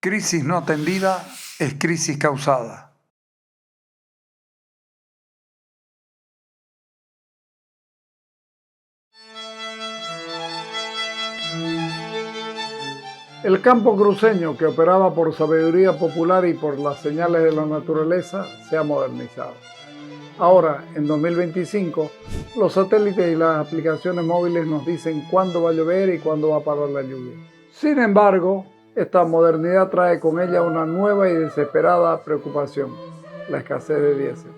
Crisis no atendida es crisis causada. El campo cruceño, que operaba por sabiduría popular y por las señales de la naturaleza, se ha modernizado. Ahora, en 2025, los satélites y las aplicaciones móviles nos dicen cuándo va a llover y cuándo va a parar la lluvia. Sin embargo, esta modernidad trae con ella una nueva y desesperada preocupación: la escasez de diésel.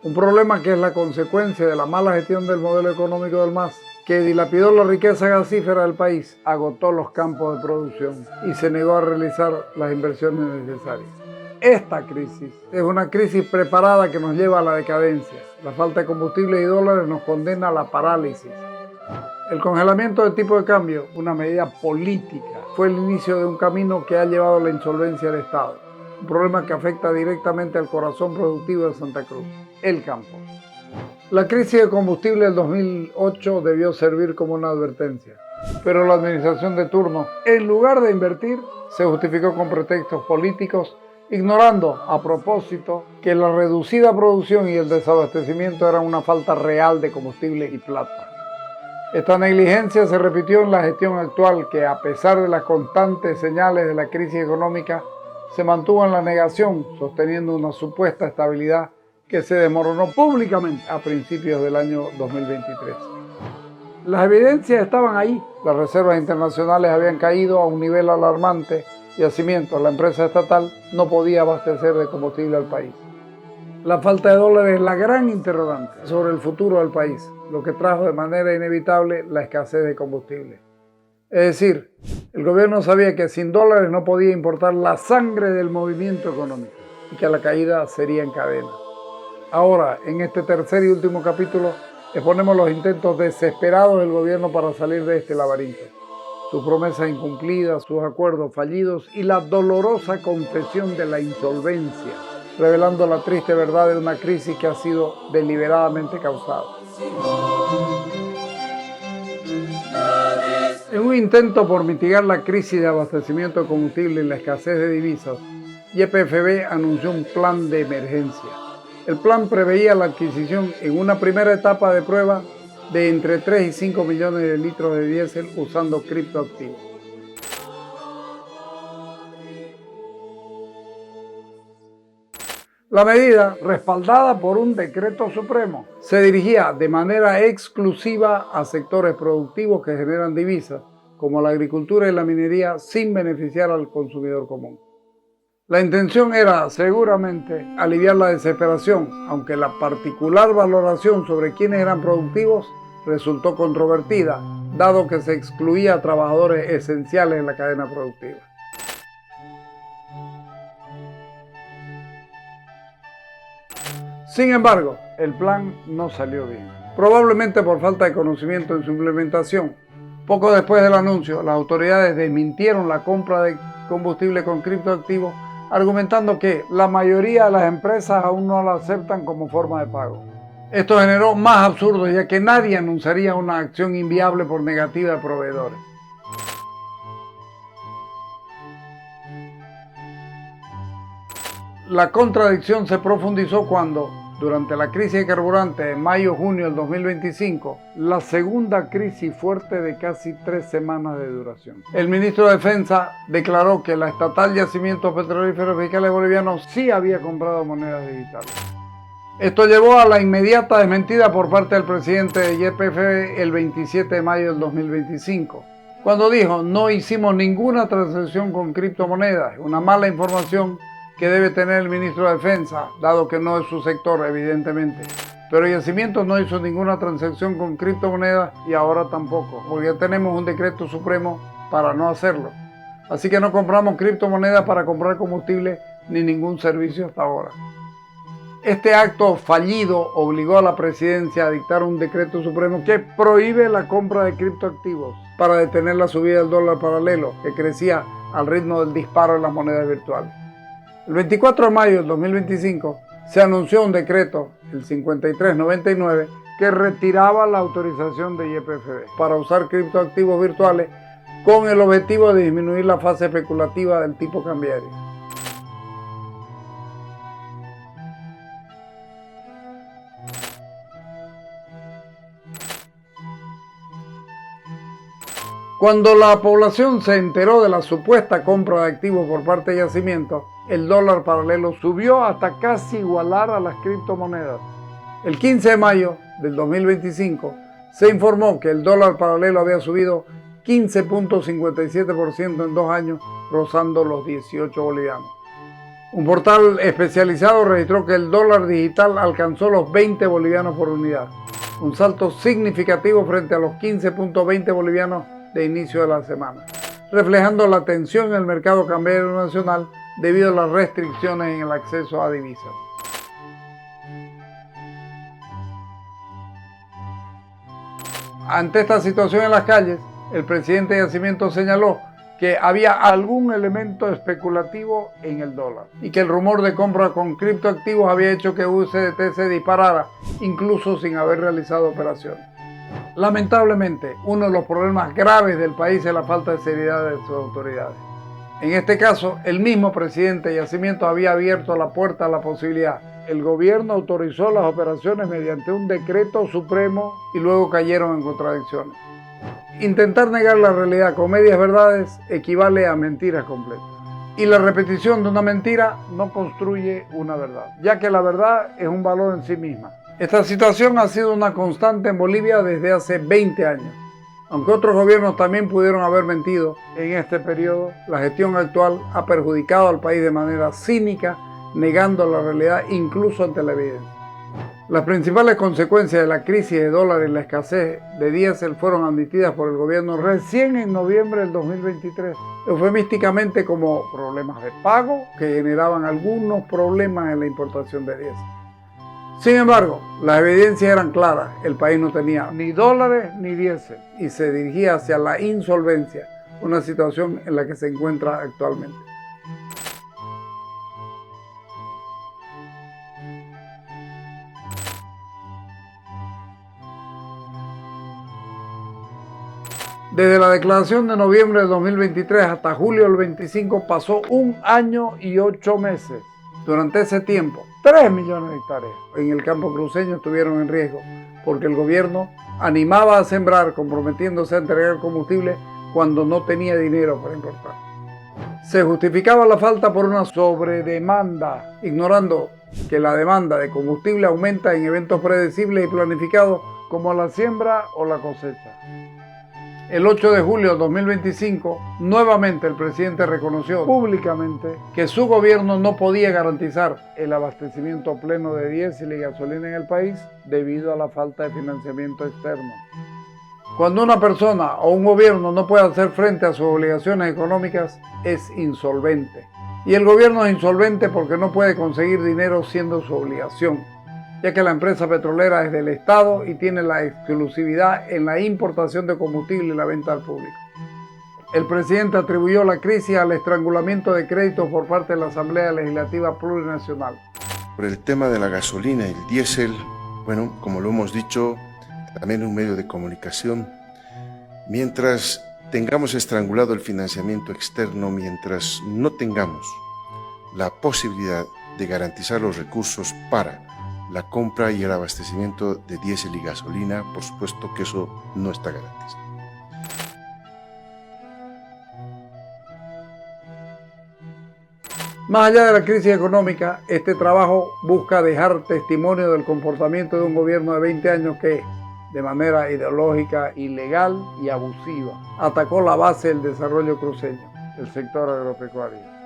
Un problema que es la consecuencia de la mala gestión del modelo económico del MAS, que dilapidó la riqueza gasífera del país, agotó los campos de producción y se negó a realizar las inversiones necesarias. Esta crisis es una crisis preparada que nos lleva a la decadencia. La falta de combustible y dólares nos condena a la parálisis. El congelamiento del tipo de cambio, una medida política, fue el inicio de un camino que ha llevado a la insolvencia del Estado. Un problema que afecta directamente al corazón productivo de Santa Cruz, el campo. La crisis de combustible del 2008 debió servir como una advertencia, pero la administración de turno, en lugar de invertir, se justificó con pretextos políticos, ignorando a propósito que la reducida producción y el desabastecimiento eran una falta real de combustible y plata. Esta negligencia se repitió en la gestión actual, que a pesar de las constantes señales de la crisis económica, se mantuvo en la negación, sosteniendo una supuesta estabilidad que se desmoronó públicamente a principios del año 2023. Las evidencias estaban ahí. Las reservas internacionales habían caído a un nivel alarmante y, asimismo, la empresa estatal no podía abastecer de combustible al país. La falta de dólares es la gran interrogante sobre el futuro del país, lo que trajo de manera inevitable la escasez de combustible. Es decir, el gobierno sabía que sin dólares no podía importar la sangre del movimiento económico y que la caída sería en cadena. Ahora, en este tercer y último capítulo, exponemos los intentos desesperados del gobierno para salir de este laberinto, sus promesas incumplidas, sus acuerdos fallidos y la dolorosa confesión de la insolvencia, revelando la triste verdad de una crisis que ha sido deliberadamente causada. En un intento por mitigar la crisis de abastecimiento de combustible y la escasez de divisas, YPFB anunció un plan de emergencia. El plan preveía la adquisición en una primera etapa de prueba de entre 3 y 5 millones de litros de diésel usando criptoactivos. La medida, respaldada por un decreto supremo, se dirigía de manera exclusiva a sectores productivos que generan divisas, como la agricultura y la minería, sin beneficiar al consumidor común. La intención era, seguramente, aliviar la desesperación, aunque la particular valoración sobre quiénes eran productivos resultó controvertida, dado que se excluía a trabajadores esenciales en la cadena productiva. Sin embargo, el plan no salió bien, probablemente por falta de conocimiento en su implementación. Poco después del anuncio, las autoridades desmintieron la compra de combustible con criptoactivos, argumentando que la mayoría de las empresas aún no la aceptan como forma de pago. Esto generó más absurdos, ya que nadie anunciaría una acción inviable por negativa de proveedores. La contradicción se profundizó cuando, durante la crisis de carburante de mayo-junio del 2025, la segunda crisis fuerte de casi 3 semanas de duración, el ministro de Defensa declaró que la estatal Yacimientos Petrolíferos Fiscales Bolivianos sí había comprado monedas digitales. Esto llevó a la inmediata desmentida por parte del presidente de YPF el 27 de mayo del 2025, cuando dijo: no hicimos ninguna transacción con criptomonedas, una mala información que debe tener el ministro de Defensa, dado que no es su sector, evidentemente. Pero Yacimientos no hizo ninguna transacción con criptomonedas y ahora tampoco, porque ya tenemos un decreto supremo para no hacerlo. Así que no compramos criptomonedas para comprar combustible ni ningún servicio hasta ahora. Este acto fallido obligó a la presidencia a dictar un decreto supremo que prohíbe la compra de criptoactivos para detener la subida del dólar paralelo, que crecía al ritmo del disparo en las monedas virtuales. El 24 de mayo del 2025 se anunció un decreto, el 5399, que retiraba la autorización de YPFB para usar criptoactivos virtuales con el objetivo de disminuir la fase especulativa del tipo cambiario. Cuando la población se enteró de la supuesta compra de activos por parte de Yacimientos, el dólar paralelo subió hasta casi igualar a las criptomonedas. El 15 de mayo del 2025 se informó que el dólar paralelo había subido 15.57% en 2 años, rozando los 18 bolivianos. Un portal especializado registró que el dólar digital alcanzó los 20 bolivianos por unidad, un salto significativo frente a los 15.20 bolivianos de inicio de la semana, reflejando la tensión en el mercado cambiario nacional debido a las restricciones en el acceso a divisas. Ante esta situación en las calles, el presidente de Yacimientos señaló que había algún elemento especulativo en el dólar y que el rumor de compra con criptoactivos había hecho que USDT se disparara, incluso sin haber realizado operaciones. Lamentablemente, uno de los problemas graves del país es la falta de seriedad de sus autoridades. En este caso, el mismo presidente de Yacimientos había abierto la puerta a la posibilidad. El gobierno autorizó las operaciones mediante un decreto supremo y luego cayeron en contradicciones. Intentar negar la realidad con medias verdades equivale a mentiras completas. Y la repetición de una mentira no construye una verdad, ya que la verdad es un valor en sí misma. Esta situación ha sido una constante en Bolivia desde hace 20 años. Aunque otros gobiernos también pudieron haber mentido en este periodo, la gestión actual ha perjudicado al país de manera cínica, negando la realidad incluso ante la evidencia. Las principales consecuencias de la crisis de dólar y la escasez de diésel fueron admitidas por el gobierno recién en noviembre del 2023, eufemísticamente como problemas de pago que generaban algunos problemas en la importación de diésel. Sin embargo, las evidencias eran claras, el país no tenía ni dólares ni diésel y se dirigía hacia la insolvencia, una situación en la que se encuentra actualmente. Desde la declaración de noviembre de 2023 hasta julio del 25 pasó 1 año y 8 meses. Durante ese tiempo, 3 millones de hectáreas en el campo cruceño estuvieron en riesgo porque el gobierno animaba a sembrar comprometiéndose a entregar combustible cuando no tenía dinero para importar. Se justificaba la falta por una sobredemanda, ignorando que la demanda de combustible aumenta en eventos predecibles y planificados como la siembra o la cosecha. El 8 de julio de 2025, nuevamente el presidente reconoció públicamente que su gobierno no podía garantizar el abastecimiento pleno de diésel y gasolina en el país debido a la falta de financiamiento externo. Cuando una persona o un gobierno no puede hacer frente a sus obligaciones económicas, es insolvente. Y el gobierno es insolvente porque no puede conseguir dinero siendo su obligación, ya que la empresa petrolera es del Estado y tiene la exclusividad en la importación de combustible y la venta al público. El presidente atribuyó la crisis al estrangulamiento de créditos por parte de la Asamblea Legislativa Plurinacional. Por el tema de la gasolina y el diésel, bueno, como lo hemos dicho, también un medio de comunicación, mientras tengamos estrangulado el financiamiento externo, mientras no tengamos la posibilidad de garantizar los recursos para la compra y el abastecimiento de diésel y gasolina, por supuesto que eso no está garantizado. Más allá de la crisis económica, este trabajo busca dejar testimonio del comportamiento de un gobierno de 20 años que, de manera ideológica, ilegal y abusiva, atacó la base del desarrollo cruceño, el sector agropecuario.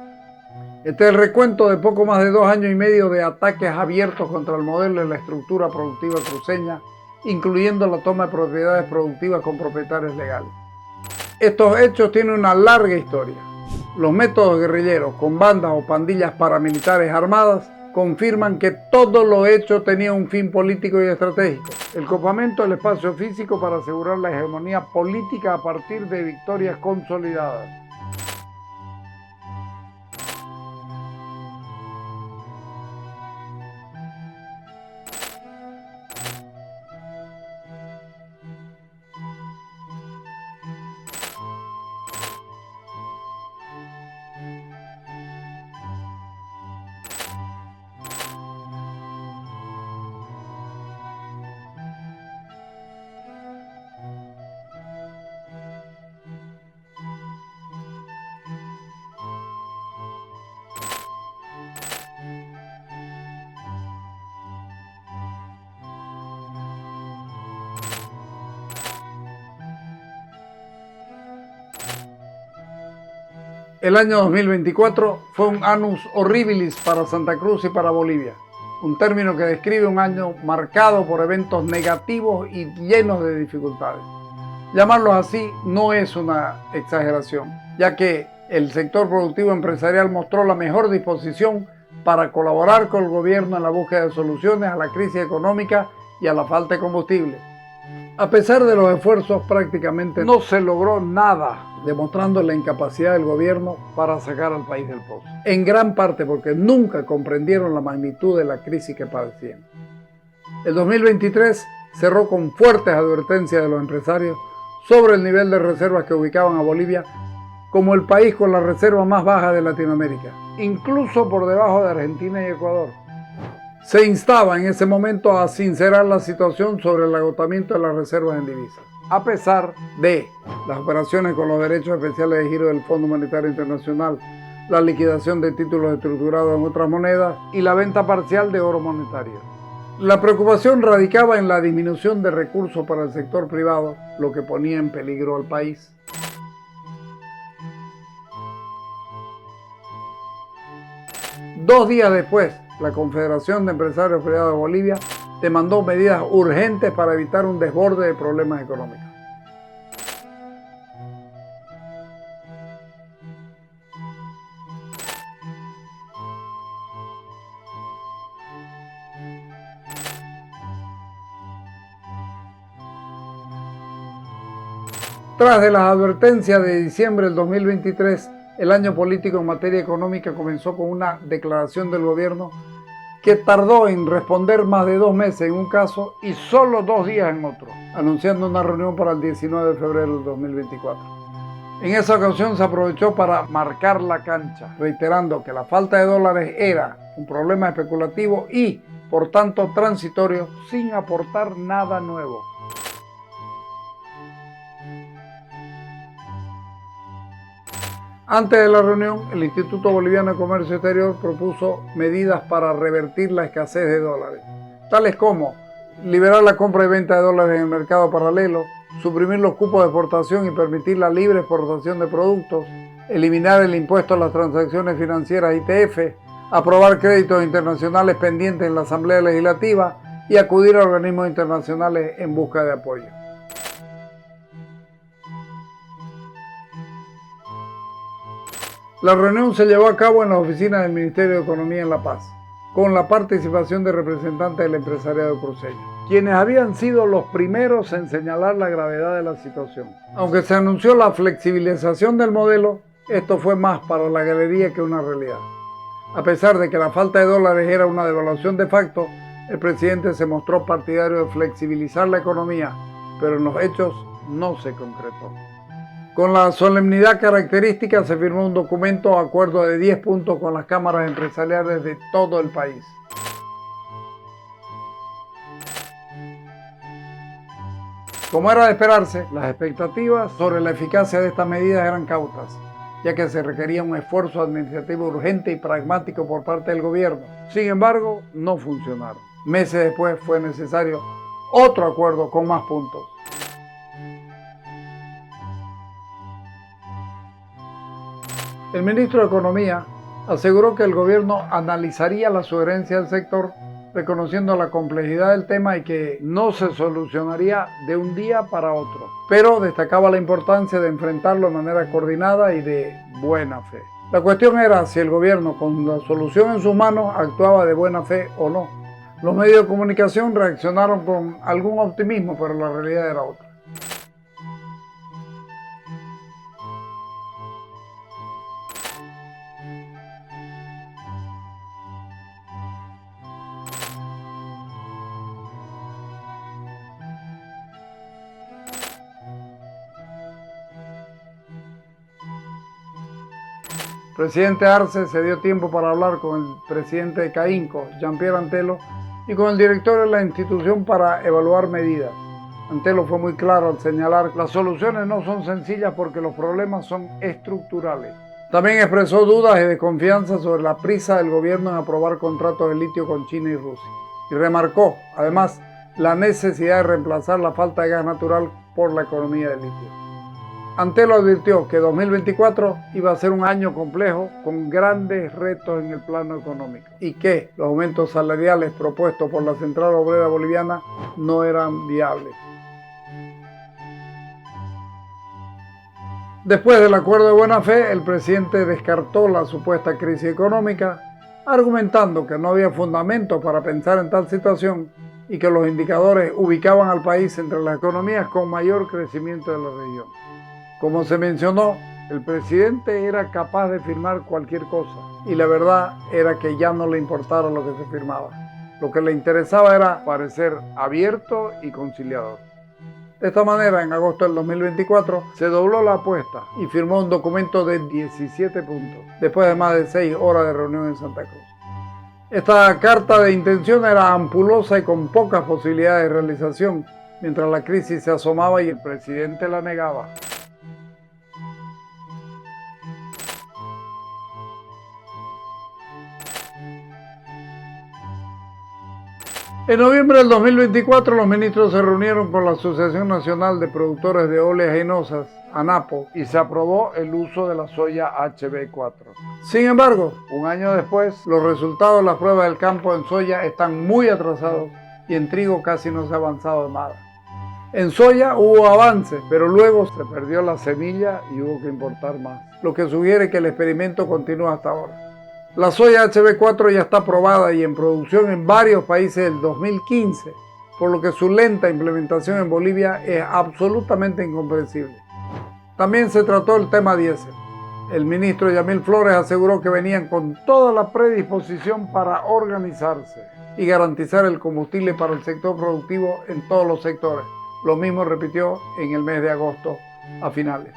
Este es el recuento de poco más de 2 años y medio de ataques abiertos contra el modelo y la estructura productiva cruceña, incluyendo la toma de propiedades productivas con propietarios legales. Estos hechos tienen una larga historia. Los métodos guerrilleros con bandas o pandillas paramilitares armadas confirman que todo lo hecho tenía un fin político y estratégico: el copamiento del espacio físico para asegurar la hegemonía política a partir de victorias consolidadas. El año 2024 fue un annus horribilis para Santa Cruz y para Bolivia, un término que describe un año marcado por eventos negativos y llenos de dificultades. Llamarlos así no es una exageración, ya que el sector productivo empresarial mostró la mejor disposición para colaborar con el gobierno en la búsqueda de soluciones a la crisis económica y a la falta de combustible. A pesar de los esfuerzos, prácticamente no se logró nada, demostrando la incapacidad del gobierno para sacar al país del pozo. En gran parte porque nunca comprendieron la magnitud de la crisis que padecían. El 2023 cerró con fuertes advertencias de los empresarios sobre el nivel de reservas que ubicaban a Bolivia como el país con la reserva más baja de Latinoamérica, incluso por debajo de Argentina y Ecuador. Se instaba en ese momento a sincerar la situación sobre el agotamiento de las reservas en divisas, a pesar de las operaciones con los derechos especiales de giro del Fondo Monetario Internacional, la liquidación de títulos estructurados en otras monedas y la venta parcial de oro monetario. La preocupación radicaba en la disminución de recursos para el sector privado, lo que ponía en peligro al país. Dos días después, la Confederación de Empresarios Privados de Bolivia demandó medidas urgentes para evitar un desborde de problemas económicos. Tras de las advertencias de diciembre del 2023, el año político en materia económica comenzó con una declaración del gobierno que tardó en responder más de 2 meses en un caso y solo 2 días en otro, anunciando una reunión para el 19 de febrero del 2024. En esa ocasión se aprovechó para marcar la cancha, reiterando que la falta de dólares era un problema especulativo y, por tanto, transitorio, sin aportar nada nuevo. Antes de la reunión, el Instituto Boliviano de Comercio Exterior propuso medidas para revertir la escasez de dólares, tales como liberar la compra y venta de dólares en el mercado paralelo, suprimir los cupos de exportación y permitir la libre exportación de productos, eliminar el impuesto a las transacciones financieras ITF, aprobar créditos internacionales pendientes en la Asamblea Legislativa y acudir a organismos internacionales en busca de apoyo. La reunión se llevó a cabo en las oficinas del Ministerio de Economía en La Paz, con la participación de representantes del empresariado cruceño, quienes habían sido los primeros en señalar la gravedad de la situación. Aunque se anunció la flexibilización del modelo, esto fue más para la galería que una realidad. A pesar de que la falta de dólares era una devaluación de facto, el presidente se mostró partidario de flexibilizar la economía, pero en los hechos no se concretó. Con la solemnidad característica se firmó un documento acuerdo de 10 puntos con las cámaras empresariales de todo el país. Como era de esperarse, las expectativas sobre la eficacia de estas medidas eran cautas, ya que se requería un esfuerzo administrativo urgente y pragmático por parte del gobierno. Sin embargo, no funcionaron. Meses después fue necesario otro acuerdo con más puntos. El ministro de Economía aseguró que el gobierno analizaría la sugerencia del sector, reconociendo la complejidad del tema y que no se solucionaría de un día para otro, pero destacaba la importancia de enfrentarlo de manera coordinada y de buena fe. La cuestión era si el gobierno, con la solución en sus manos, actuaba de buena fe o no. Los medios de comunicación reaccionaron con algún optimismo, pero la realidad era otra. El presidente Arce se dio tiempo para hablar con el presidente de CAINCO, Jean-Pierre Antelo, y con el director de la institución para evaluar medidas. Antelo fue muy claro al señalar que las soluciones no son sencillas porque los problemas son estructurales. También expresó dudas y desconfianza sobre la prisa del gobierno en aprobar contratos de litio con China y Rusia. Y remarcó, además, la necesidad de reemplazar la falta de gas natural por la economía del litio. Antelo advirtió que 2024 iba a ser un año complejo con grandes retos en el plano económico y que los aumentos salariales propuestos por la Central Obrera Boliviana no eran viables. Después del acuerdo de buena fe, el presidente descartó la supuesta crisis económica, argumentando que no había fundamento para pensar en tal situación y que los indicadores ubicaban al país entre las economías con mayor crecimiento de la región. Como se mencionó, el presidente era capaz de firmar cualquier cosa y la verdad era que ya no le importara lo que se firmaba. Lo que le interesaba era parecer abierto y conciliador. De esta manera, en agosto del 2024, se dobló la apuesta y firmó un documento de 17 puntos, después de más de 6 horas de reunión en Santa Cruz. Esta carta de intención era ampulosa y con pocas posibilidades de realización, mientras la crisis se asomaba y el presidente la negaba. En noviembre del 2024, los ministros se reunieron con la Asociación Nacional de Productores de Oleaginosas, ANAPO, y se aprobó el uso de la soya HB4. Sin embargo, un año después, los resultados de las pruebas del campo en soya están muy atrasados y en trigo casi no se ha avanzado nada. En soya hubo avances, pero luego se perdió la semilla y hubo que importar más, lo que sugiere que el experimento continúa hasta ahora. La soya HB4 ya está probada y en producción en varios países del 2015, por lo que su lenta implementación en Bolivia es absolutamente incomprensible. También se trató el tema diésel. El ministro Yamil Flores aseguró que venían con toda la predisposición para organizarse y garantizar el combustible para el sector productivo en todos los sectores. Lo mismo repitió en el mes de agosto a finales.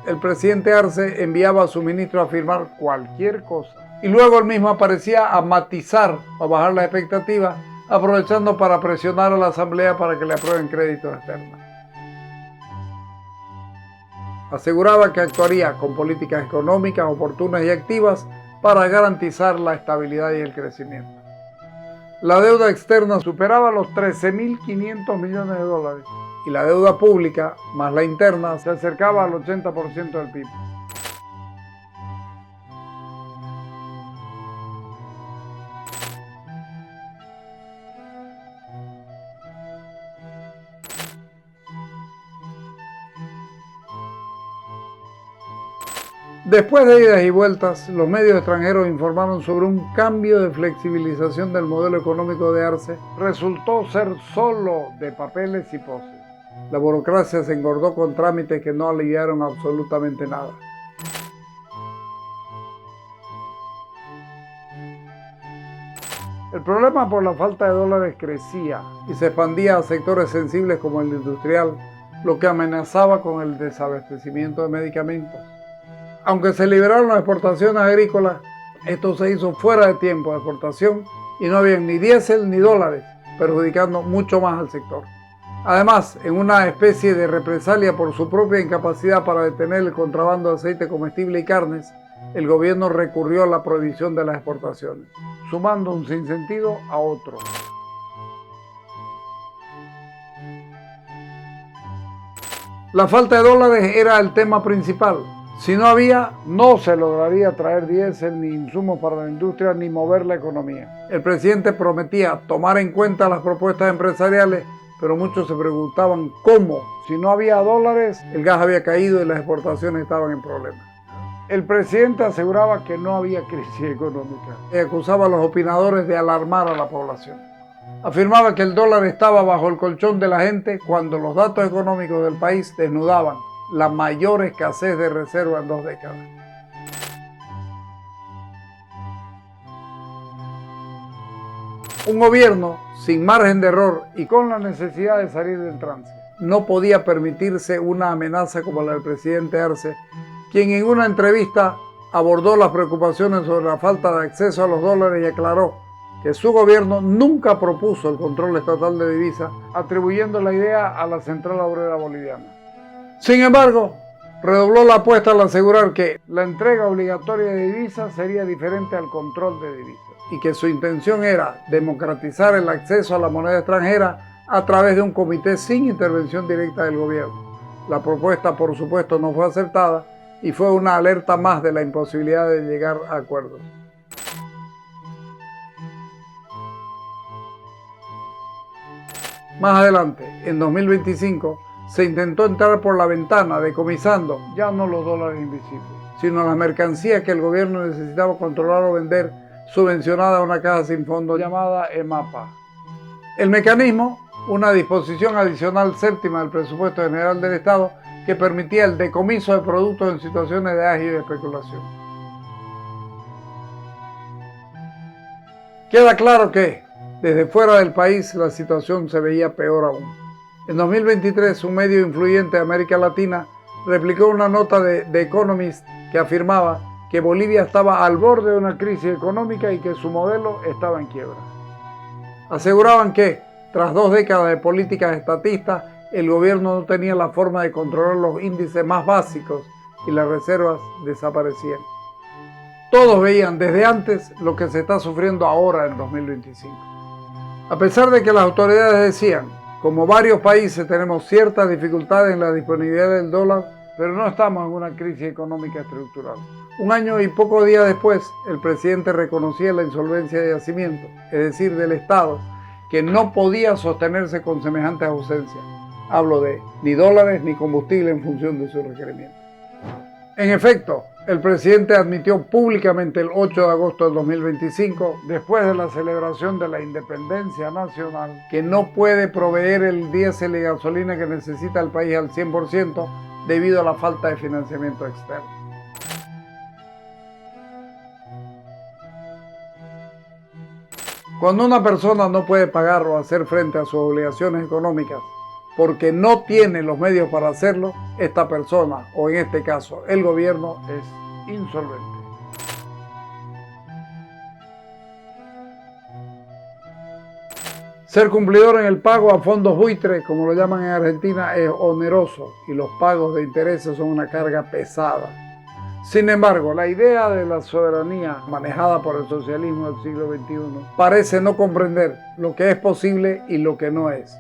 El presidente Arce enviaba a su ministro a firmar cualquier cosa y luego él mismo aparecía a matizar o a bajar las expectativas, aprovechando para presionar a la Asamblea para que le aprueben créditos externos. Aseguraba que actuaría con políticas económicas oportunas y activas para garantizar la estabilidad y el crecimiento. La deuda externa superaba los 13.500 millones de dólares y la deuda pública, más la interna, se acercaba al 80% del PIB. Después de idas y vueltas, los medios extranjeros informaron sobre un cambio de flexibilización del modelo económico de Arce. Resultó ser solo de papeles y poses. La burocracia se engordó con trámites que no aliviaron absolutamente nada. El problema por la falta de dólares crecía y se expandía a sectores sensibles como el industrial, lo que amenazaba con el desabastecimiento de medicamentos. Aunque se liberaron las exportaciones agrícolas, esto se hizo fuera de tiempo de exportación y no había ni diésel ni dólares, perjudicando mucho más al sector. Además, en una especie de represalia por su propia incapacidad para detener el contrabando de aceite comestible y carnes, el gobierno recurrió a la prohibición de las exportaciones, sumando un sinsentido a otro. La falta de dólares era el tema principal. Si no había, no se lograría traer diésel ni insumos para la industria ni mover la economía. El presidente prometía tomar en cuenta las propuestas empresariales, pero muchos se preguntaban cómo. Si no había dólares, el gas había caído y las exportaciones estaban en problemas. El presidente aseguraba que no había crisis económica y acusaba a los opinadores de alarmar a la población. Afirmaba que el dólar estaba bajo el colchón de la gente cuando los datos económicos del país desnudaban la mayor escasez de reserva en 2 décadas. Un gobierno sin margen de error y con la necesidad de salir del trance no podía permitirse una amenaza como la del presidente Arce, quien en una entrevista abordó las preocupaciones sobre la falta de acceso a los dólares y aclaró que su gobierno nunca propuso el control estatal de divisas, atribuyendo la idea a la Central Obrera Boliviana. Sin embargo, Redobló la apuesta al asegurar que la entrega obligatoria de divisas sería diferente al control de divisas y que su intención era democratizar el acceso a la moneda extranjera a través de un comité sin intervención directa del gobierno. La propuesta, por supuesto, no fue aceptada y fue una alerta más de la imposibilidad de llegar a acuerdos. Más adelante, en 2025, se intentó entrar por la ventana decomisando ya no los dólares invisibles, sino las mercancías que el gobierno necesitaba controlar o vender, subvencionada a una caja sin fondo llamada EMAPA. El mecanismo, una disposición adicional séptima del presupuesto general del Estado que permitía el decomiso de productos en situaciones de agio y de especulación. Queda claro que, desde fuera del país, la situación se veía peor aún. En 2023, un medio influyente de América Latina replicó una nota de The Economist que afirmaba que Bolivia estaba al borde de una crisis económica y que su modelo estaba en quiebra. Aseguraban que, tras 2 décadas de políticas estatistas, el gobierno no tenía la forma de controlar los índices más básicos y las reservas desaparecían. Todos veían desde antes lo que se está sufriendo ahora en 2025. A pesar de que las autoridades decían, como varios países tenemos ciertas dificultades en la disponibilidad del dólar, pero no estamos en una crisis económica estructural. Un año y pocos días después, el presidente reconocía la insolvencia de yacimiento, es decir, del Estado, que no podía sostenerse con semejantes ausencias. Hablo de ni dólares ni combustible en función de sus requerimientos. En efecto, el presidente admitió públicamente el 8 de agosto del 2025, después de la celebración de la independencia nacional, que no puede proveer el diésel y gasolina que necesita el país al 100% debido a la falta de financiamiento externo. Cuando una persona no puede pagar o hacer frente a sus obligaciones económicas porque no tiene los medios para hacerlo, esta persona, o en este caso el gobierno, es insolvente. Ser cumplidor en el pago a fondos buitre, como lo llaman en Argentina, es oneroso y los pagos de intereses son una carga pesada. Sin embargo, la idea de la soberanía manejada por el socialismo del siglo XXI parece no comprender lo que es posible y lo que no es.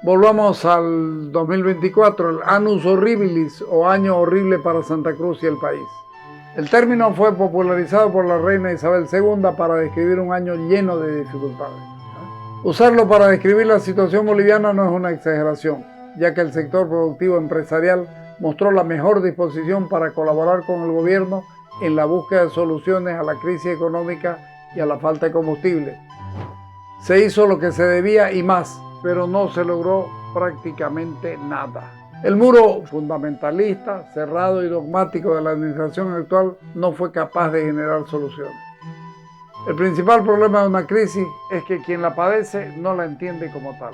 Volvamos al 2024, el Annus Horribilis o Año Horrible para Santa Cruz y el país. El término fue popularizado por la reina Isabel II para describir un año lleno de dificultades. Usarlo para describir la situación boliviana no es una exageración, ya que el sector productivo empresarial mostró la mejor disposición para colaborar con el gobierno en la búsqueda de soluciones a la crisis económica y a la falta de combustible. Se hizo lo que se debía y más, pero no se logró prácticamente nada. El muro fundamentalista, cerrado y dogmático de la administración actual no fue capaz de generar soluciones. El principal problema de una crisis es que quien la padece no la entiende como tal.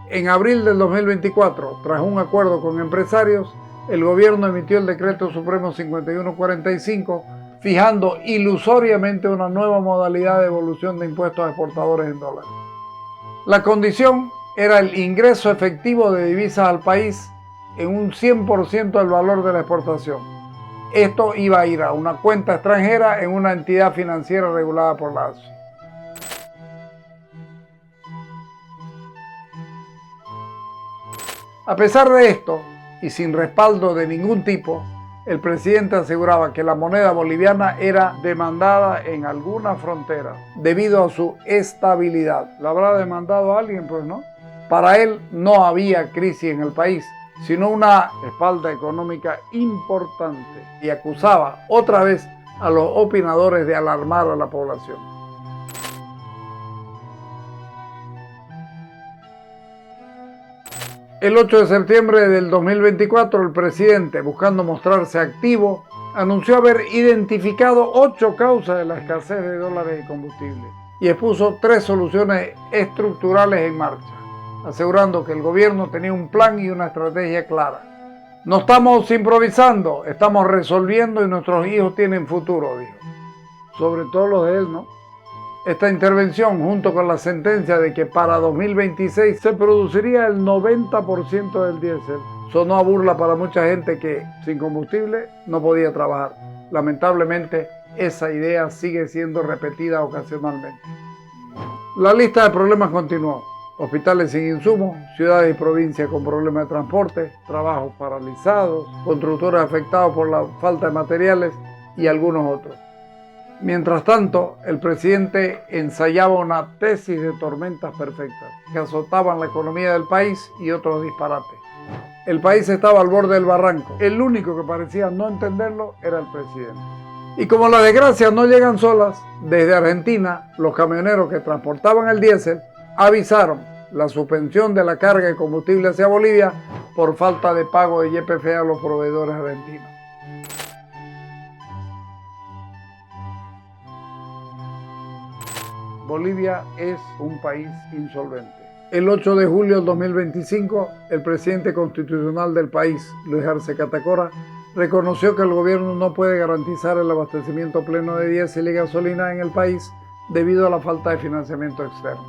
En abril del 2024, tras un acuerdo con empresarios, el gobierno emitió el Decreto Supremo 5145, fijando ilusoriamente una nueva modalidad de devolución de impuestos a exportadores en dólares. La condición era el ingreso efectivo de divisas al país en un 100% del valor de la exportación. Esto iba a ir a una cuenta extranjera en una entidad financiera regulada por la ASFI. A pesar de esto, y sin respaldo de ningún tipo, el presidente aseguraba que la moneda boliviana era demandada en alguna frontera debido a su estabilidad. ¿La habrá demandado alguien? Pues no. Para él no había crisis en el país, sino una espalda económica importante, y acusaba otra vez a los opinadores de alarmar a la población. El 8 de septiembre del 2024, el presidente, buscando mostrarse activo, anunció haber identificado 8 causas de la escasez de dólares y combustible y expuso 3 soluciones estructurales en marcha, asegurando que el gobierno tenía un plan y una estrategia clara. No estamos improvisando, estamos resolviendo y nuestros hijos tienen futuro, dijo. Sobre todo los de él, ¿no? Esta intervención, junto con la sentencia de que para 2026 se produciría el 90% del diésel, sonó a burla para mucha gente que sin combustible no podía trabajar. Lamentablemente, esa idea sigue siendo repetida ocasionalmente. La lista de problemas continuó. Hospitales sin insumos, ciudades y provincias con problemas de transporte, trabajos paralizados, constructores afectados por la falta de materiales y algunos otros. Mientras tanto, el presidente ensayaba una tesis de tormentas perfectas que azotaban la economía del país y otros disparates. El país estaba al borde del barranco. El único que parecía no entenderlo era el presidente. Y como las desgracias no llegan solas, desde Argentina, los camioneros que transportaban el diésel avisaron la suspensión de la carga de combustible hacia Bolivia por falta de pago de YPF a los proveedores argentinos. Bolivia es un país insolvente. El 8 de julio del 2025, el presidente constitucional del país, Luis Arce Catacora, reconoció que el gobierno no puede garantizar el abastecimiento pleno de diésel y gasolina en el país debido a la falta de financiamiento externo.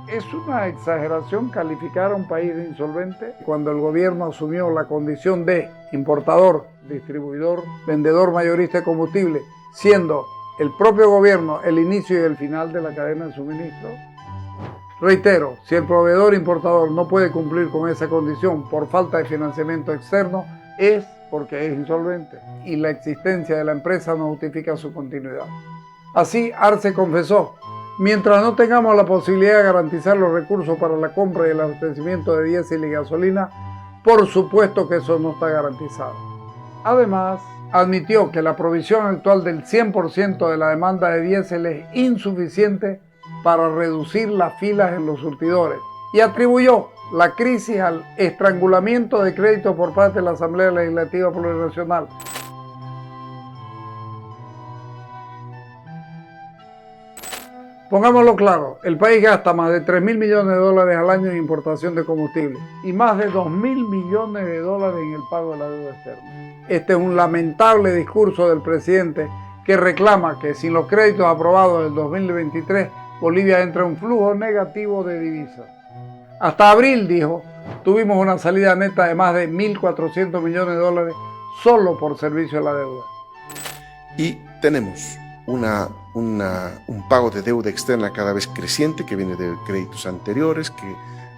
Es una exageración calificar a un país de insolvente cuando el gobierno asumió la condición de importador, distribuidor, vendedor mayorista de combustible, siendo el propio gobierno el inicio y el final de la cadena de suministro. Reitero, si el proveedor importador no puede cumplir con esa condición por falta de financiamiento externo, es porque es insolvente y la existencia de la empresa no justifica su continuidad. Así, Arce confesó: mientras no tengamos la posibilidad de garantizar los recursos para la compra y el abastecimiento de diésel y gasolina, por supuesto que eso no está garantizado. Además, admitió que la provisión actual del 100% de la demanda de diésel es insuficiente para reducir las filas en los surtidores y atribuyó la crisis al estrangulamiento de créditos por parte de la Asamblea Legislativa Plurinacional. Pongámoslo claro, el país gasta más de 3.000 millones de dólares al año en importación de combustible y más de 2.000 millones de dólares en el pago de la deuda externa. Este es un lamentable discurso del presidente que reclama que sin los créditos aprobados del 2023, Bolivia entra en un flujo negativo de divisas. Hasta abril, dijo, tuvimos una salida neta de más de 1.400 millones de dólares solo por servicio de la deuda. Y tenemos un pago de deuda externa cada vez creciente que viene de créditos anteriores que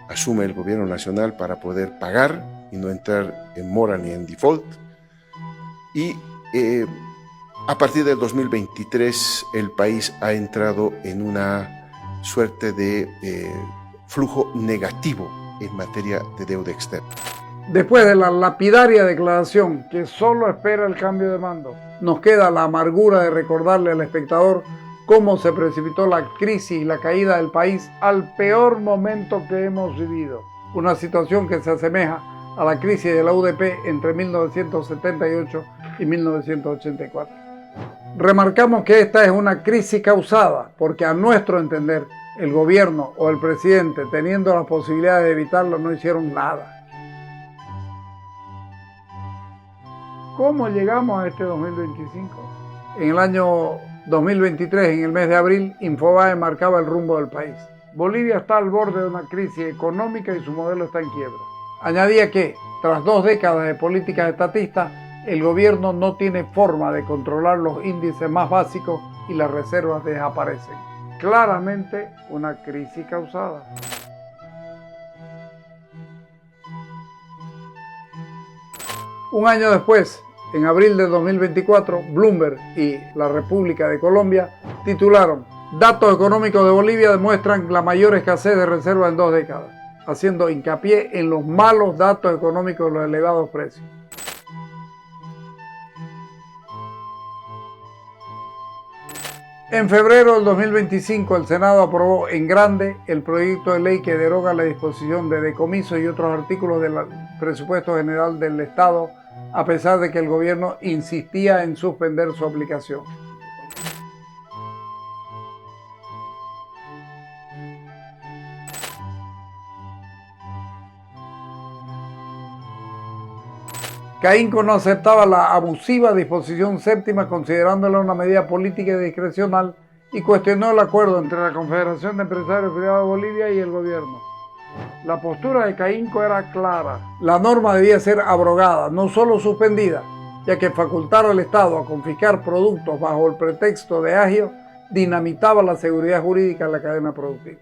asume el gobierno nacional para poder pagar y no entrar en mora ni en default. Y a partir del 2023 el país ha entrado en una suerte de flujo negativo en materia de deuda externa. Después de la lapidaria declaración que solo espera el cambio de mando, nos queda la amargura de recordarle al espectador cómo se precipitó la crisis y la caída del país al peor momento que hemos vivido. Una situación que se asemeja a la crisis de la UDP entre 1978 y 1984. Remarcamos que esta es una crisis causada porque, a nuestro entender, el gobierno o el presidente, teniendo la posibilidad de evitarlo, no hicieron nada. ¿Cómo llegamos a este 2025? En el año 2023, en el mes de abril, Infobae marcaba el rumbo del país. Bolivia está al borde de una crisis económica y su modelo está en quiebra. Añadía que, tras 2 décadas de políticas estatistas, el gobierno no tiene forma de controlar los índices más básicos y las reservas desaparecen. Claramente una crisis causada. Un año después, en abril de 2024, Bloomberg y La República de Colombia titularon: datos económicos de Bolivia demuestran la mayor escasez de reservas en 2 décadas, haciendo hincapié en los malos datos económicos de los elevados precios. En febrero del 2025, el Senado aprobó en grande el proyecto de ley que deroga la disposición de decomiso y otros artículos del presupuesto general del Estado, a pesar de que el gobierno insistía en suspender su aplicación. Caínco no aceptaba la abusiva disposición séptima, considerándola una medida política y discrecional, y cuestionó el acuerdo entre la Confederación de Empresarios Privados de Bolivia y el gobierno. La postura de Caínco era clara. La norma debía ser abrogada, no solo suspendida, ya que facultar al Estado a confiscar productos bajo el pretexto de agio dinamitaba la seguridad jurídica en la cadena productiva.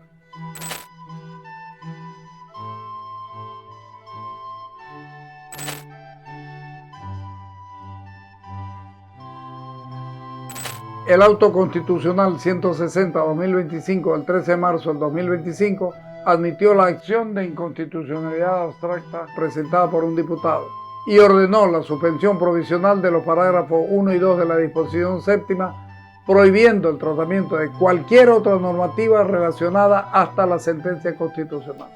El auto constitucional 160-2025 del 13 de marzo del 2025 admitió la acción de inconstitucionalidad abstracta presentada por un diputado y ordenó la suspensión provisional de los parágrafos 1 y 2 de la disposición séptima, prohibiendo el tratamiento de cualquier otra normativa relacionada hasta la sentencia constitucional.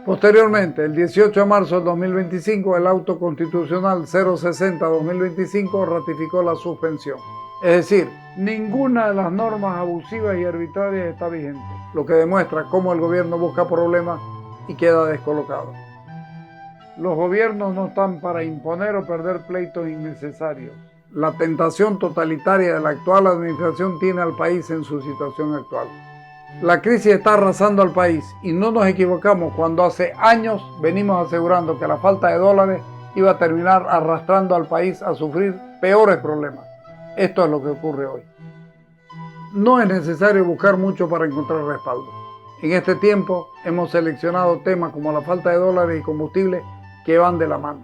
Posteriormente, el 18 de marzo del 2025, el auto constitucional 060-2025 ratificó la suspensión. Es decir, ninguna de las normas abusivas y arbitrarias está vigente, lo que demuestra cómo el gobierno busca problemas y queda descolocado. Los gobiernos no están para imponer o perder pleitos innecesarios. La tentación totalitaria de la actual administración tiene al país en su situación actual. La crisis está arrasando al país y no nos equivocamos cuando hace años venimos asegurando que la falta de dólares iba a terminar arrastrando al país a sufrir peores problemas. Esto es lo que ocurre hoy. No es necesario buscar mucho para encontrar respaldo. En este tiempo hemos seleccionado temas como la falta de dólares y combustible que van de la mano.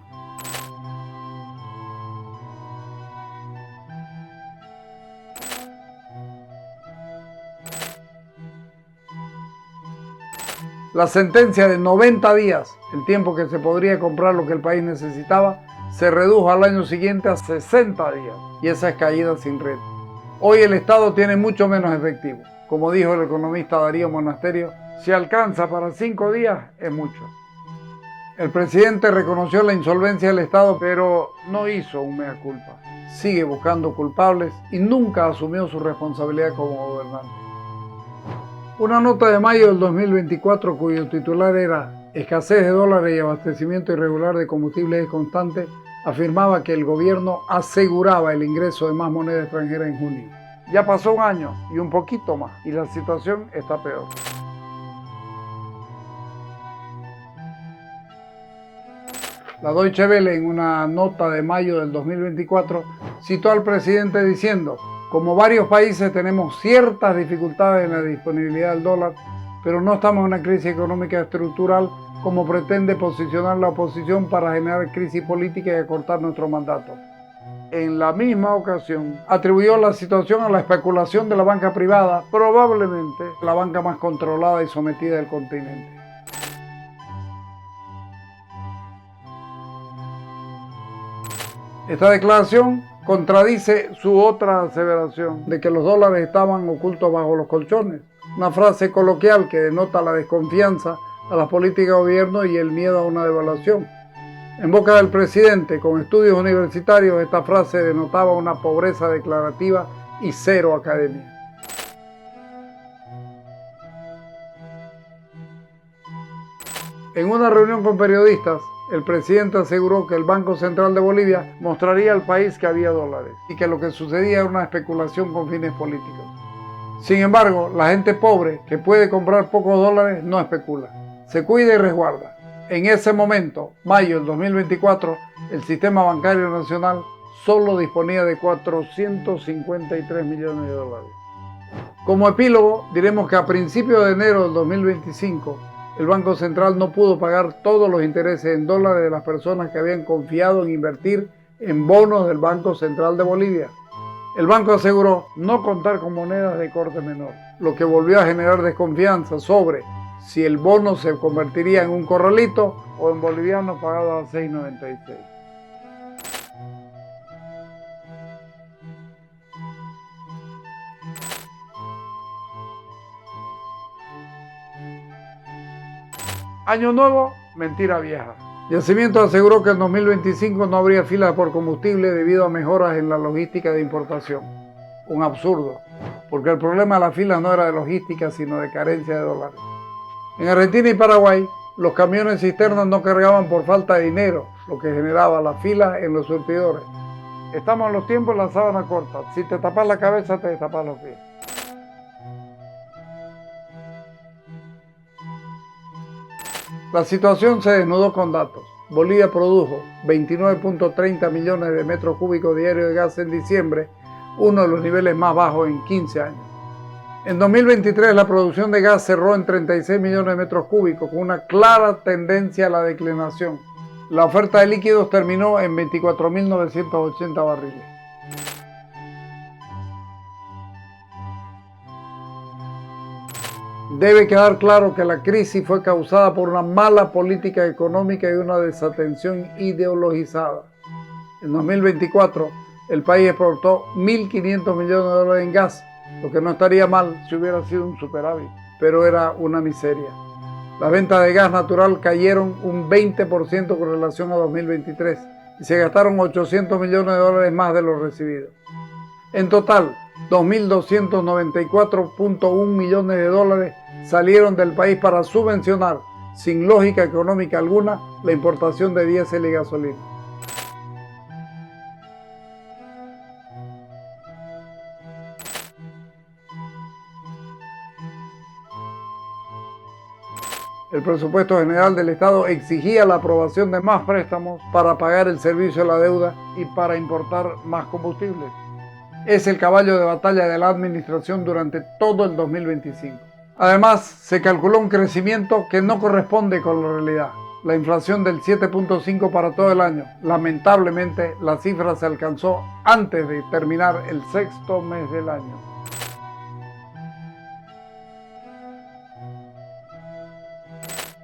La sentencia de 90 días, el tiempo que se podría comprar lo que el país necesitaba, se redujo al año siguiente a 60 días y esa es caída sin red. Hoy el Estado tiene mucho menos efectivo. Como dijo el economista Darío Monasterio, si alcanza para 5 días es mucho. El presidente reconoció la insolvencia del Estado, pero no hizo un mea culpa. Sigue buscando culpables y nunca asumió su responsabilidad como gobernante. Una nota de mayo del 2024 cuyo titular era "Escasez de dólares y abastecimiento irregular de combustibles es constante", afirmaba que el gobierno aseguraba el ingreso de más moneda extranjera en junio. Ya pasó un año y un poquito más y la situación está peor. La Deutsche Welle, en una nota de mayo del 2024, citó al presidente diciendo: "Como varios países tenemos ciertas dificultades en la disponibilidad del dólar, pero no estamos en una crisis económica estructural como pretende posicionar la oposición para generar crisis política y acortar nuestro mandato". En la misma ocasión, atribuyó la situación a la especulación de la banca privada, probablemente la banca más controlada y sometida del continente. Esta declaración contradice su otra aseveración de que los dólares estaban ocultos bajo los colchones, una frase coloquial que denota la desconfianza a las políticas de gobierno y el miedo a una devaluación. En boca del presidente, con estudios universitarios, esta frase denotaba una pobreza declarativa y cero academia. En una reunión con periodistas, el presidente aseguró que el Banco Central de Bolivia mostraría al país que había dólares y que lo que sucedía era una especulación con fines políticos. Sin embargo, la gente pobre que puede comprar pocos dólares no especula, se cuida y resguarda. En ese momento, mayo del 2024, el sistema bancario nacional solo disponía de 453 millones de dólares. Como epílogo, diremos que a principios de enero del 2025, el Banco Central no pudo pagar todos los intereses en dólares de las personas que habían confiado en invertir en bonos del Banco Central de Bolivia. El banco aseguró no contar con monedas de corte menor, lo que volvió a generar desconfianza sobre si el bono se convertiría en un corralito o en bolivianos pagados a 6.96. Año nuevo, mentira vieja. Yacimiento aseguró que en 2025 no habría filas por combustible debido a mejoras en la logística de importación. Un absurdo, porque el problema de las filas no era de logística, sino de carencia de dólares. En Argentina y Paraguay, los camiones cisternas no cargaban por falta de dinero, lo que generaba las filas en los surtidores. Estamos en los tiempos de la sábana corta. Si te tapas la cabeza, te tapas los pies. La situación se desnudó con datos. Bolivia produjo 29.30 millones de metros cúbicos diarios de gas en diciembre, uno de los niveles más bajos en 15 años. En 2023 la producción de gas cerró en 36 millones de metros cúbicos, con una clara tendencia a la declinación. La oferta de líquidos terminó en 24.980 barriles. Debe quedar claro que la crisis fue causada por una mala política económica y una desatención ideologizada. En 2024, el país exportó 1.500 millones de dólares en gas, lo que no estaría mal si hubiera sido un superávit, pero era una miseria. Las ventas de gas natural cayeron un 20% con relación a 2023 y se gastaron 800 millones de dólares más de lo recibido. En total, 2.294.1 millones de dólares salieron del país para subvencionar, sin lógica económica alguna, la importación de diésel y gasolina. El presupuesto general del Estado exigía la aprobación de más préstamos para pagar el servicio de la deuda y para importar más combustible. Es el caballo de batalla de la administración durante todo el 2025. Además, se calculó un crecimiento que no corresponde con la realidad. La inflación del 7.5% para todo el año. Lamentablemente, la cifra se alcanzó antes de terminar el sexto mes del año.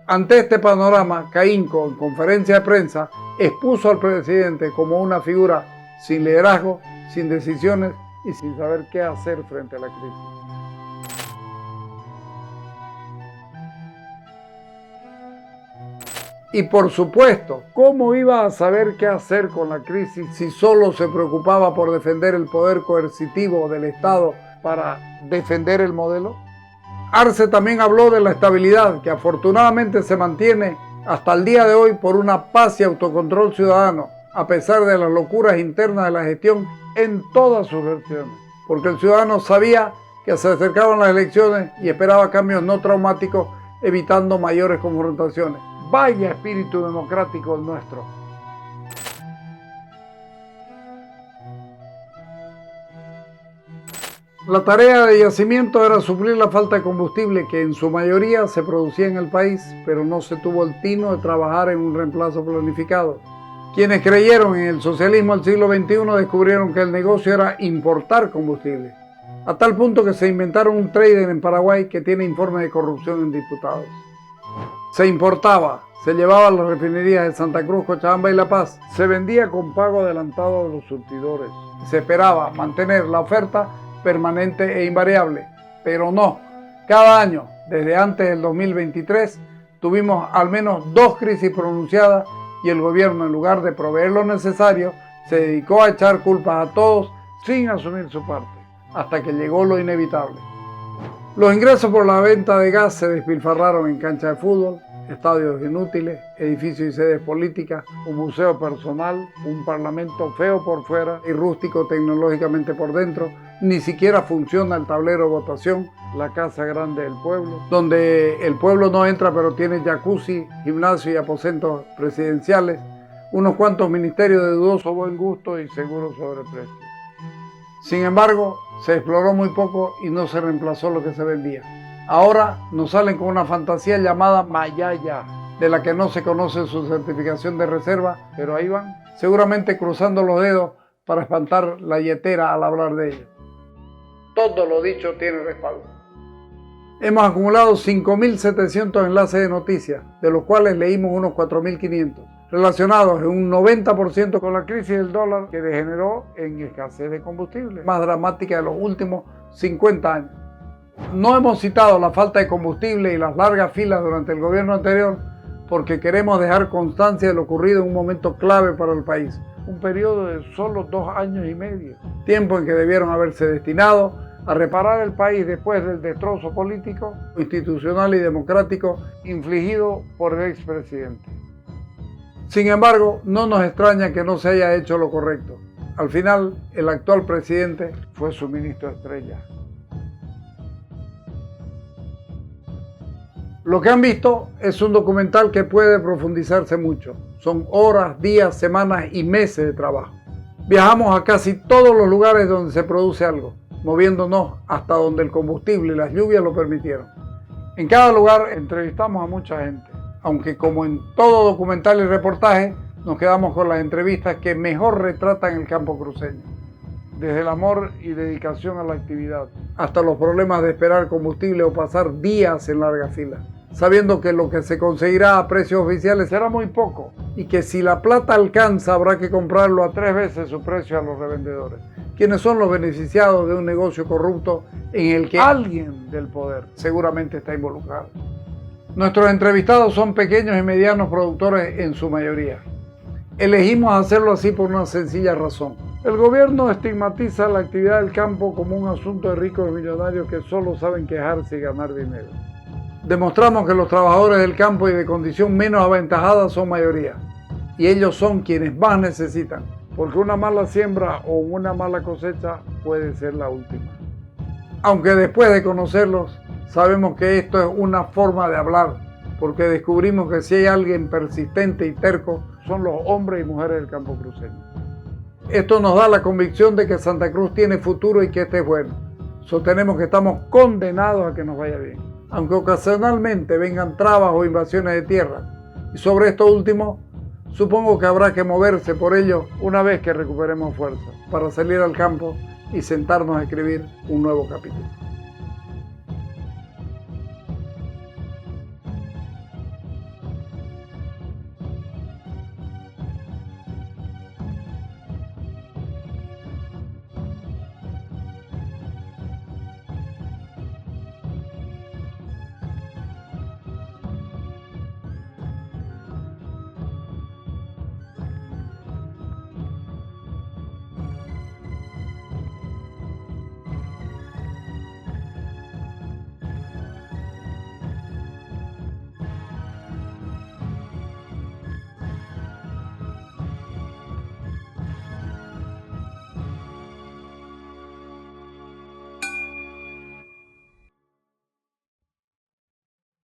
Ante este panorama, Caínco, en conferencia de prensa, expuso al presidente como una figura sin liderazgo, sin decisiones y sin saber qué hacer frente a la crisis. Y por supuesto, ¿cómo iba a saber qué hacer con la crisis si solo se preocupaba por defender el poder coercitivo del Estado para defender el modelo? Arce también habló de la estabilidad que afortunadamente se mantiene hasta el día de hoy por una paz y autocontrol ciudadano, a pesar de las locuras internas de la gestión en todas sus versiones, porque el ciudadano sabía que se acercaban las elecciones y esperaba cambios no traumáticos, evitando mayores confrontaciones. Vaya espíritu democrático el nuestro. La tarea de Yacimiento era suplir la falta de combustible que en su mayoría se producía en el país, pero no se tuvo el tino de trabajar en un reemplazo planificado. Quienes creyeron en el socialismo del siglo XXI descubrieron que el negocio era importar combustible, a tal punto que se inventaron un trader en Paraguay que tiene informes de corrupción en diputados. Se importaba, se llevaba a las refinerías de Santa Cruz, Cochabamba y La Paz, se vendía con pago adelantado de los surtidores. Se esperaba mantener la oferta permanente e invariable, pero no. Cada año, desde antes del 2023, tuvimos al menos 2 crisis pronunciadas y el gobierno, en lugar de proveer lo necesario, se dedicó a echar culpas a todos sin asumir su parte, hasta que llegó lo inevitable. Los ingresos por la venta de gas se despilfarraron en canchas de fútbol, estadios inútiles, edificios y sedes políticas, un museo personal, un parlamento feo por fuera y rústico tecnológicamente por dentro. Ni siquiera funciona el tablero de votación, la casa grande del pueblo, donde el pueblo no entra pero tiene jacuzzi, gimnasio y aposentos presidenciales, unos cuantos ministerios de dudoso buen gusto y seguro sobreprecio. Sin embargo, se exploró muy poco y no se reemplazó lo que se vendía. Ahora nos salen con una fantasía llamada Mayaya, de la que no se conoce su certificación de reserva, pero ahí van, seguramente cruzando los dedos para espantar la yetera al hablar de ello. Todo lo dicho tiene respaldo. Hemos acumulado 5.700 enlaces de noticias, de los cuales leímos unos 4.500, relacionados en un 90% con la crisis del dólar que degeneró en escasez de combustible, más dramática de los últimos 50 años. No hemos citado la falta de combustible y las largas filas durante el gobierno anterior porque queremos dejar constancia de lo ocurrido en un momento clave para el país, un periodo de solo 2 años y medio, tiempo en que debieron haberse destinado a reparar el país después del destrozo político, institucional y democrático infligido por el expresidente. Sin embargo, no nos extraña que no se haya hecho lo correcto. Al final, el actual presidente fue su ministro estrella. Lo que han visto es un documental que puede profundizarse mucho. Son horas, días, semanas y meses de trabajo. Viajamos a casi todos los lugares donde se produce algo, moviéndonos hasta donde el combustible y las lluvias lo permitieron. En cada lugar entrevistamos a mucha gente, aunque como en todo documental y reportaje, nos quedamos con las entrevistas que mejor retratan el campo cruceño. Desde el amor y dedicación a la actividad, hasta los problemas de esperar combustible o pasar días en larga fila, sabiendo que lo que se conseguirá a precios oficiales será muy poco y que si la plata alcanza habrá que comprarlo a 3 veces su precio a los revendedores, quienes son los beneficiados de un negocio corrupto en el que alguien del poder seguramente está involucrado. Nuestros entrevistados son pequeños y medianos productores en su mayoría. Elegimos hacerlo así por una sencilla razón. El gobierno estigmatiza la actividad del campo como un asunto de ricos y millonarios que solo saben quejarse y ganar dinero. Demostramos que los trabajadores del campo y de condición menos aventajada son mayoría, y ellos son quienes más necesitan, porque una mala siembra o una mala cosecha puede ser la última. Aunque después de conocerlos, sabemos que esto es una forma de hablar, porque descubrimos que si hay alguien persistente y terco, son los hombres y mujeres del campo cruceño. Esto nos da la convicción de que Santa Cruz tiene futuro y que este es bueno. Sostenemos que estamos condenados a que nos vaya bien, aunque ocasionalmente vengan trabas o invasiones de tierra. Y sobre esto último, supongo que habrá que moverse por ello una vez que recuperemos fuerza, para salir al campo y sentarnos a escribir un nuevo capítulo.